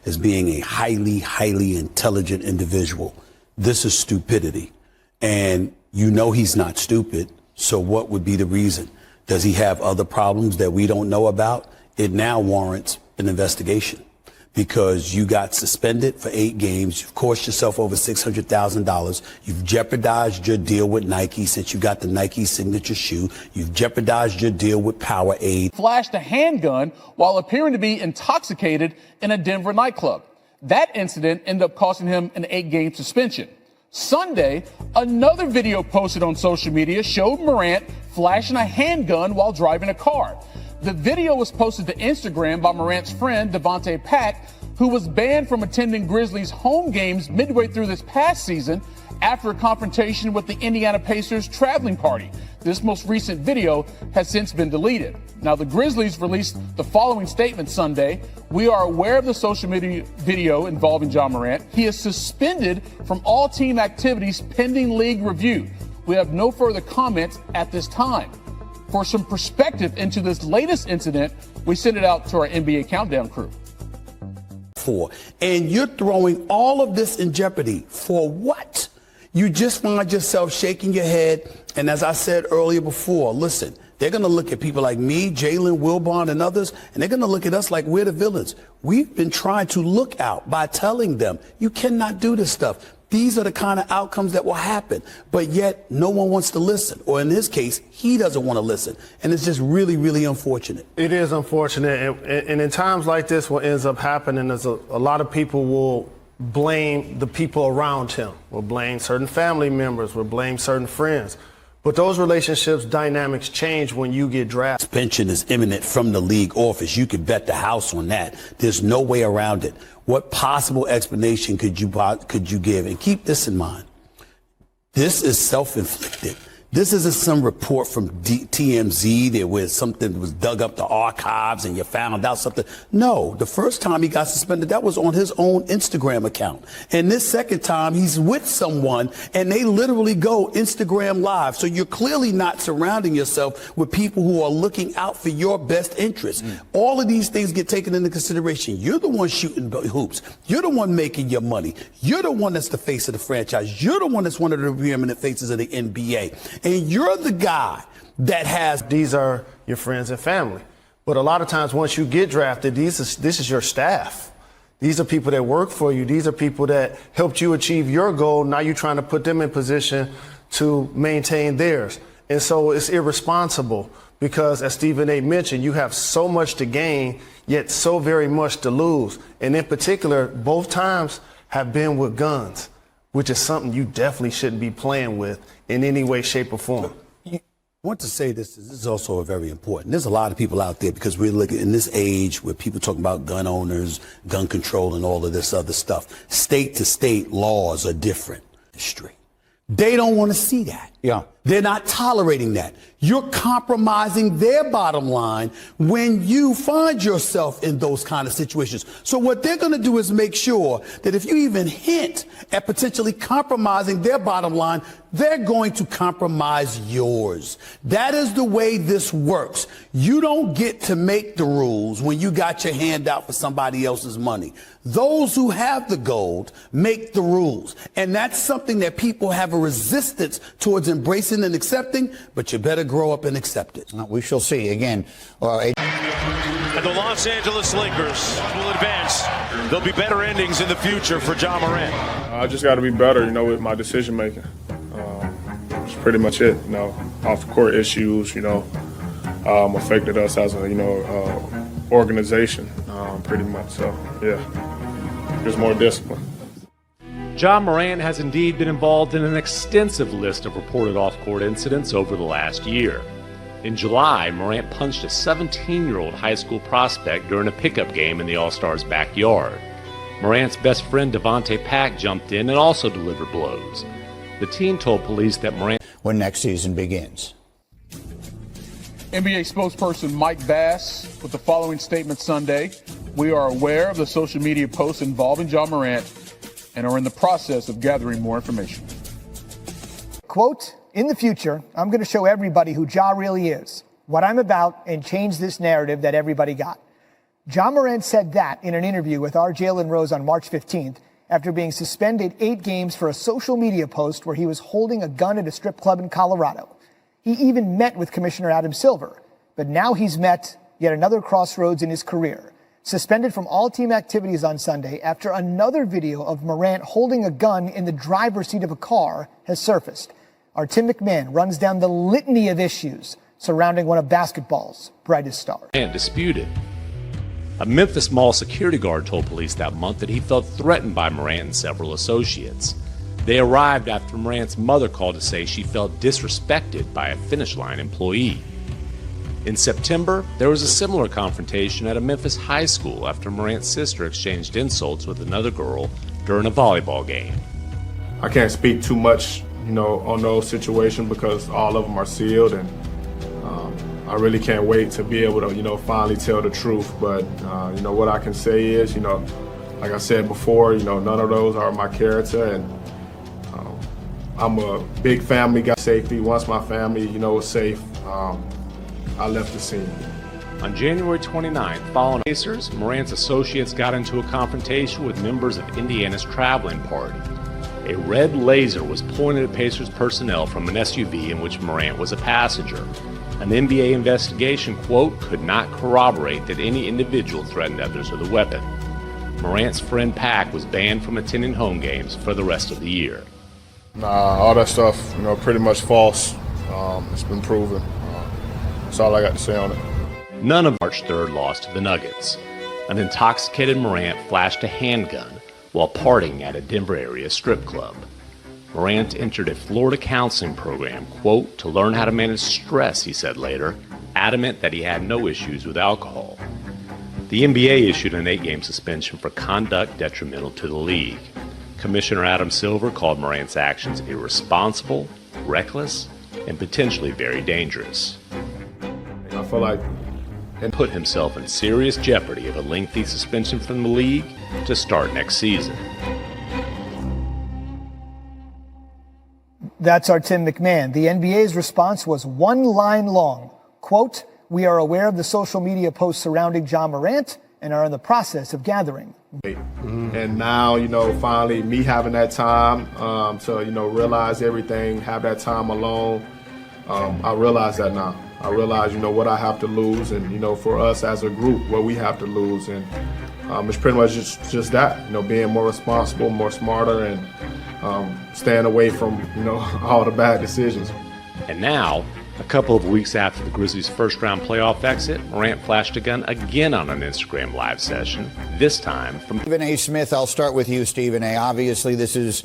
as being a highly, highly intelligent individual. This is stupidity. And you know he's not stupid. So what would be the reason? Does he have other problems that we don't know about? It now warrants an investigation because you got suspended for 8 games. You've cost yourself over $600,000. You've jeopardized your deal with Nike since you got the Nike signature shoe. You've jeopardized your deal with Powerade. Flashed a handgun while appearing to be intoxicated in a Denver nightclub. That incident ended up costing him an 8-game suspension. Sunday, another video posted on social media showed Morant flashing a handgun while driving a car. The video was posted to Instagram by Morant's friend, Devontae Pack, who was banned from attending Grizzlies home games midway through this past season after a confrontation with the Indiana Pacers traveling party. This most recent video has since been deleted. Now, the Grizzlies released the following statement Sunday. We are aware of the social media video involving Ja Morant. He is suspended from all team activities pending league review. We have no further comments at this time. For some perspective into this latest incident, we sent it out to our NBA Countdown crew. And you're throwing all of this in jeopardy for what? You just find yourself shaking your head. And as I said earlier before, listen, they're going to look at people like me, Jalen, Wilbon, and others, and they're going to look at us like we're the villains. We've been trying to look out by telling them, you cannot do this stuff. These are the kind of outcomes that will happen. But yet no one wants to listen. Or in this case, he doesn't want to listen. And it's just really, really unfortunate. It is unfortunate. And in times like this, what ends up happening is a lot of people will blame the people around him, will blame certain family members, will blame certain friends. But those relationships, dynamics change when you get drafted. Suspension is imminent from the league office. You could bet the house on that. There's no way around it. What possible explanation could you give? And keep this in mind. This is self-inflicted. This isn't some report from TMZ there where something was dug up the archives and you found out something. No, the first time he got suspended, that was on his own Instagram account. And this second time, he's with someone and they literally go Instagram live. So you're clearly not surrounding yourself with people who are looking out for your best interests. All of these things get taken into consideration. You're the one shooting hoops. You're the one making your money. You're the one that's the face of the franchise. You're the one that's one of the preeminent faces of the NBA. And you're the guy that has. These are your friends and family. But a lot of times once you get drafted, this is your staff. These are people that work for you. These are people that helped you achieve your goal. Now you're trying to put them in position to maintain theirs. And so it's irresponsible because, as Stephen A. mentioned, you have so much to gain, yet so very much to lose. And in particular, both times have been with guns, which is something you definitely shouldn't be playing with in any way, shape, or form. I want to say this is also very important. There's a lot of people out there because we're looking in this age where people talking about gun owners, gun control, and all of this other stuff. State to state laws are different. They don't want to see that. Yeah. They're not tolerating that. You're compromising their bottom line when you find yourself in those kind of situations. So what they're going to do is make sure that if you even hint at potentially compromising their bottom line, they're going to compromise yours. That is the way this works. You don't get to make the rules when you got your hand out for somebody else's money. Those who have the gold make the rules. And that's something that people have a resistance towards embracing and accepting, but you better grow up and accept it. We shall see. Again, and the Los Angeles Lakers will advance. There'll be better endings in the future for Ja Morant. I just got to be better, with my decision making. That's pretty much it. Off the court issues, affected us as a, organization, pretty much. So, yeah, there's more discipline. Ja Morant has indeed been involved in an extensive list of reported off-court incidents over the last year. In July, Morant punched a 17-year-old high school prospect during a pickup game in the All-Stars' backyard. Morant's best friend Devontae Pack jumped in and also delivered blows. The team told police that Morant... when next season begins. NBA spokesperson Mike Bass with the following statement Sunday. We are aware of the social media posts involving Ja Morant and are in the process of gathering more information. Quote, in the future, I'm going to show everybody who Ja really is, what I'm about, and change this narrative that everybody got. Ja Morant said that in an interview with our Jalen Rose on March 15th after being suspended 8 games for a social media post where he was holding a gun at a strip club in Colorado. He even met with Commissioner Adam Silver, but now he's met yet another crossroads in his career. Suspended from all team activities on Sunday after another video of Morant holding a gun in the driver's seat of a car has surfaced. Our Tim McMahon runs down the litany of issues surrounding one of basketball's brightest stars. And disputed. A Memphis mall security guard told police that month that he felt threatened by Morant and several associates. They arrived after Morant's mother called to say she felt disrespected by a Finish Line employee. In September, there was a similar confrontation at a Memphis high school after Morant's sister exchanged insults with another girl during a volleyball game. I can't speak too much, on those situations because all of them are sealed, and I really can't wait to be able to, finally tell the truth. But, what I can say is, like I said before, none of those are my character, and I'm a big family guy. Safety. Once my family, was safe, I left the scene. On January 29th, following Pacers, Morant's associates got into a confrontation with members of Indiana's traveling party. A red laser was pointed at Pacers personnel from an SUV in which Morant was a passenger. An NBA investigation, quote, could not corroborate that any individual threatened others with a weapon. Morant's friend Pack was banned from attending home games for the rest of the year. Nah, all that stuff, pretty much false. It's been proven. That's all I got to say on it. None of March 3rd lost to the Nuggets. An intoxicated Morant flashed a handgun while partying at a Denver area strip club. Morant entered a Florida counseling program, quote, to learn how to manage stress, he said later, adamant that he had no issues with alcohol. The NBA issued an 8-game suspension for conduct detrimental to the league. Commissioner Adam Silver called Morant's actions irresponsible, reckless, and potentially very dangerous. I feel like and put himself in serious jeopardy of a lengthy suspension from the league to start next season. That's our Tim McMahon. The NBA's response was one line long. Quote, we are aware of the social media posts surrounding Ja Morant and are in the process of gathering. And now, finally me having that time to, realize everything, have that time alone. I realize that now. I realize, what I have to lose, and, for us as a group, what we have to lose. And it's pretty much just that, being more responsible, more smarter, and staying away from, all the bad decisions. And now, a couple of weeks after the Grizzlies' first-round playoff exit, Morant flashed a gun again on an Instagram live session, this time from Stephen A. Smith. I'll start with you, Stephen A. Obviously, this is